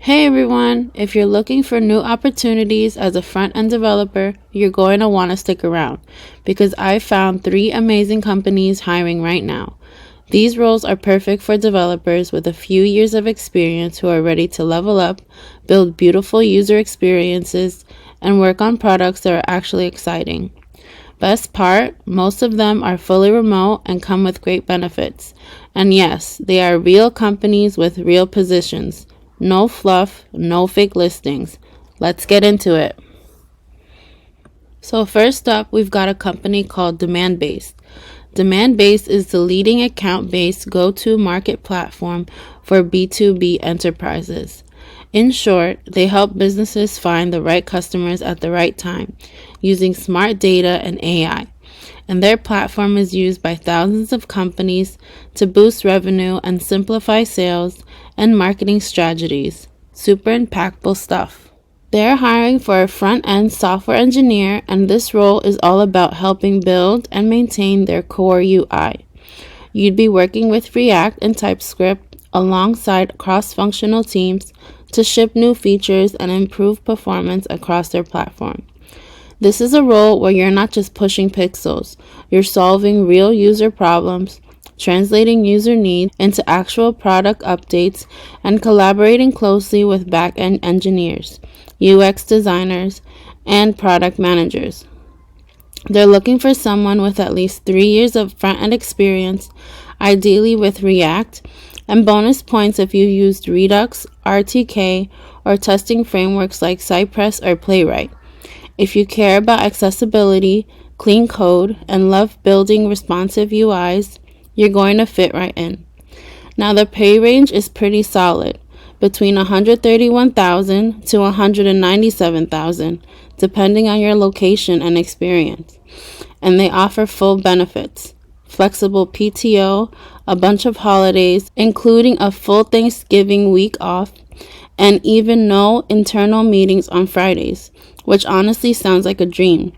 Hey everyone, if you're looking for new opportunities as a front-end developer, you're going to want to stick around because I found 3 amazing companies hiring right now. These roles are perfect for developers with a few years of experience who are ready to level up, build beautiful user experiences, and work on products that are actually exciting. Best part, most of them are fully remote and come with great benefits. And yes, they are real companies with real positions. No fluff, no fake listings. Let's get into it. So first up, we've got a company called Demandbase. Demandbase is the leading account-based go-to-market platform for B2B enterprises. In short, they help businesses find the right customers at the right time using smart data and AI. And their platform is used by thousands of companies to boost revenue and simplify sales and marketing strategies. Super impactful stuff. They're hiring for a front-end software engineer, and this role is all about helping build and maintain their core UI. You'd be working with React and TypeScript alongside cross-functional teams to ship new features and improve performance across their platform. This is a role where you're not just pushing pixels, you're solving real user problems, translating user needs into actual product updates, and collaborating closely with back-end engineers, UX designers, and product managers. They're looking for someone with at least 3 years of front-end experience, ideally with React, and bonus points if you used Redux, RTK, or testing frameworks like Cypress or Playwright. If you care about accessibility, clean code, and love building responsive UIs, you're going to fit right in. Now the pay range is pretty solid, between $131,000 to $197,000, depending on your location and experience. And they offer full benefits, flexible PTO, a bunch of holidays, including a full Thanksgiving week off, and even no internal meetings on Fridays, which honestly sounds like a dream.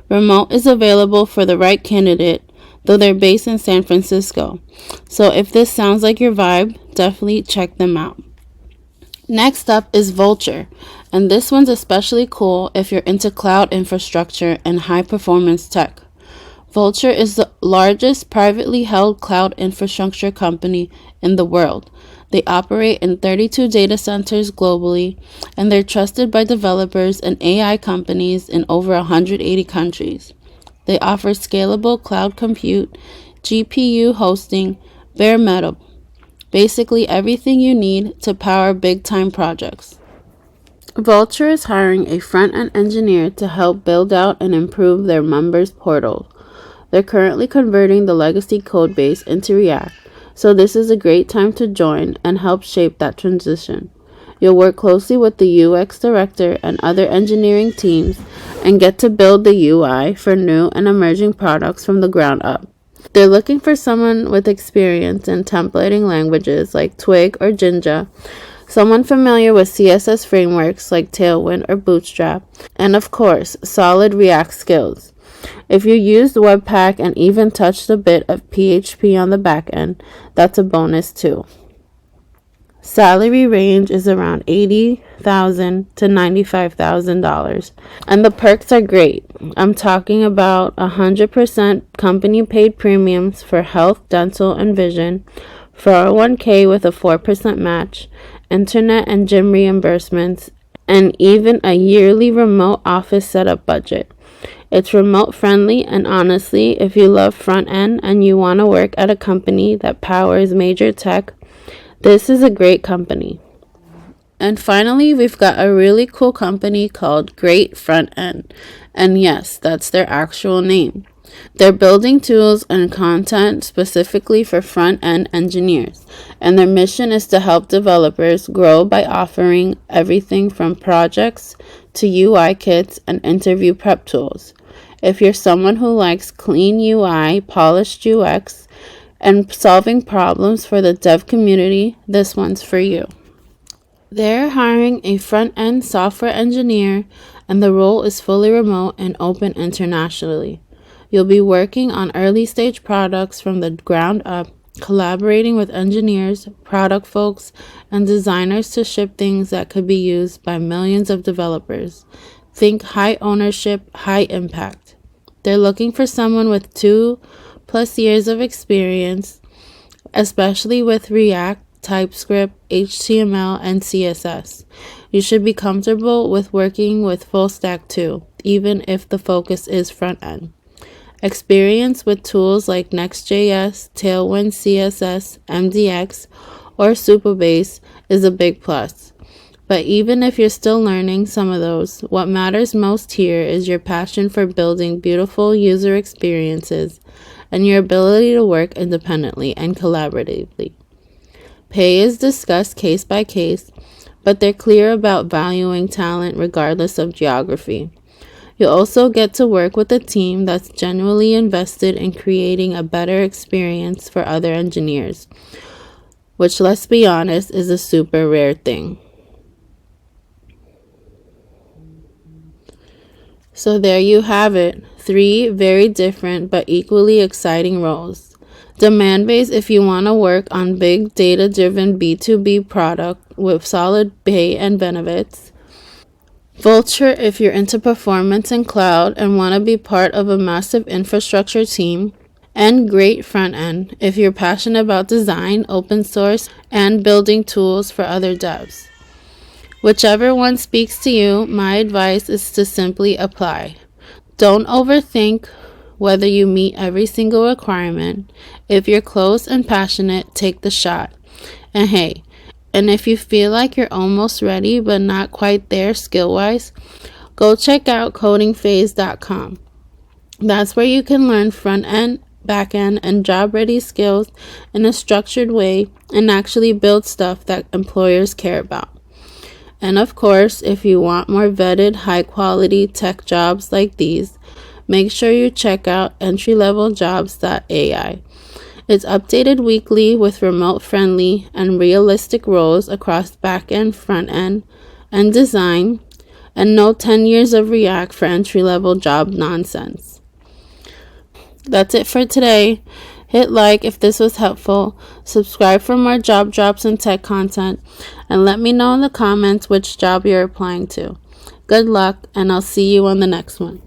Remote is available for the right candidate, though they're based in San Francisco. So if this sounds like your vibe, definitely check them out. Next up is Vultr, and this one's especially cool if you're into cloud infrastructure and high-performance tech. Vultr is the largest privately held cloud infrastructure company in the world. They operate in 32 data centers globally, and they're trusted by developers and AI companies in over 180 countries. They offer scalable cloud compute, GPU hosting, bare metal, basically everything you need to power big-time projects. Vultr is hiring a front-end engineer to help build out and improve their members' portal. They're currently converting the legacy codebase into React, so this is a great time to join and help shape that transition. You'll work closely with the UX director and other engineering teams and get to build the UI for new and emerging products from the ground up. They're looking for someone with experience in templating languages like Twig or Jinja, someone familiar with CSS frameworks like Tailwind or Bootstrap, and of course, solid React skills. If you used Webpack and even touched a bit of PHP on the back end, that's a bonus too. Salary range is around $80,000 to $95,000, and the perks are great. I'm talking about 100% company paid premiums for health, dental, and vision, 401k with a 4% match, internet and gym reimbursements, and even a yearly remote office setup budget. It's remote friendly, and honestly, if you love front end and you want to work at a company that powers major tech, this is a great company. And finally, we've got a really cool company called Great Front End. And yes, that's their actual name. They're building tools and content specifically for front-end engineers, and their mission is to help developers grow by offering everything from projects to UI kits and interview prep tools. If you're someone who likes clean UI, polished UX, and solving problems for the dev community, this one's for you. They're hiring a front-end software engineer, and the role is fully remote and open internationally. You'll be working on early-stage products from the ground up collaborating with engineers, product folks, and designers to ship things that could be used by millions of developers. Think high ownership, high impact. They're looking for someone with 2+ years of experience, especially with React, TypeScript, HTML, and CSS. You should be comfortable with working with full stack too, even if the focus is front end. Experience with tools like Next.js, Tailwind CSS, MDX, or Supabase is a big plus. But even if you're still learning some of those, what matters most here is your passion for building beautiful user experiences and your ability to work independently and collaboratively. Pay is discussed case by case, but they're clear about valuing talent regardless of geography. You'll also get to work with a team that's genuinely invested in creating a better experience for other engineers, which, let's be honest, is a super rare thing. So there you have it, 3 very different but equally exciting roles. Demandbase if you want to work on big data-driven B2B product with solid pay and benefits. Vultr if you're into performance and cloud and want to be part of a massive infrastructure team. And great front end if you're passionate about design, open source, and building tools for other devs. Whichever one speaks to you, my advice is to simply apply. Don't overthink whether you meet every single requirement. If you're close and passionate, take the shot. And hey, and if you feel like you're almost ready but not quite there skill-wise, go check out CodingPhase.com. That's where you can learn front-end, back-end, and job-ready skills in a structured way and actually build stuff that employers care about. And of course, if you want more vetted, high-quality tech jobs like these, make sure you check out entryleveljobs.ai. It's updated weekly with remote-friendly and realistic roles across back-end, front-end, and design, and no 10 years of React for entry-level job nonsense. That's it for today. Hit like if this was helpful, subscribe for more job drops and tech content, and let me know in the comments which job you're applying to. Good luck, and I'll see you on the next one.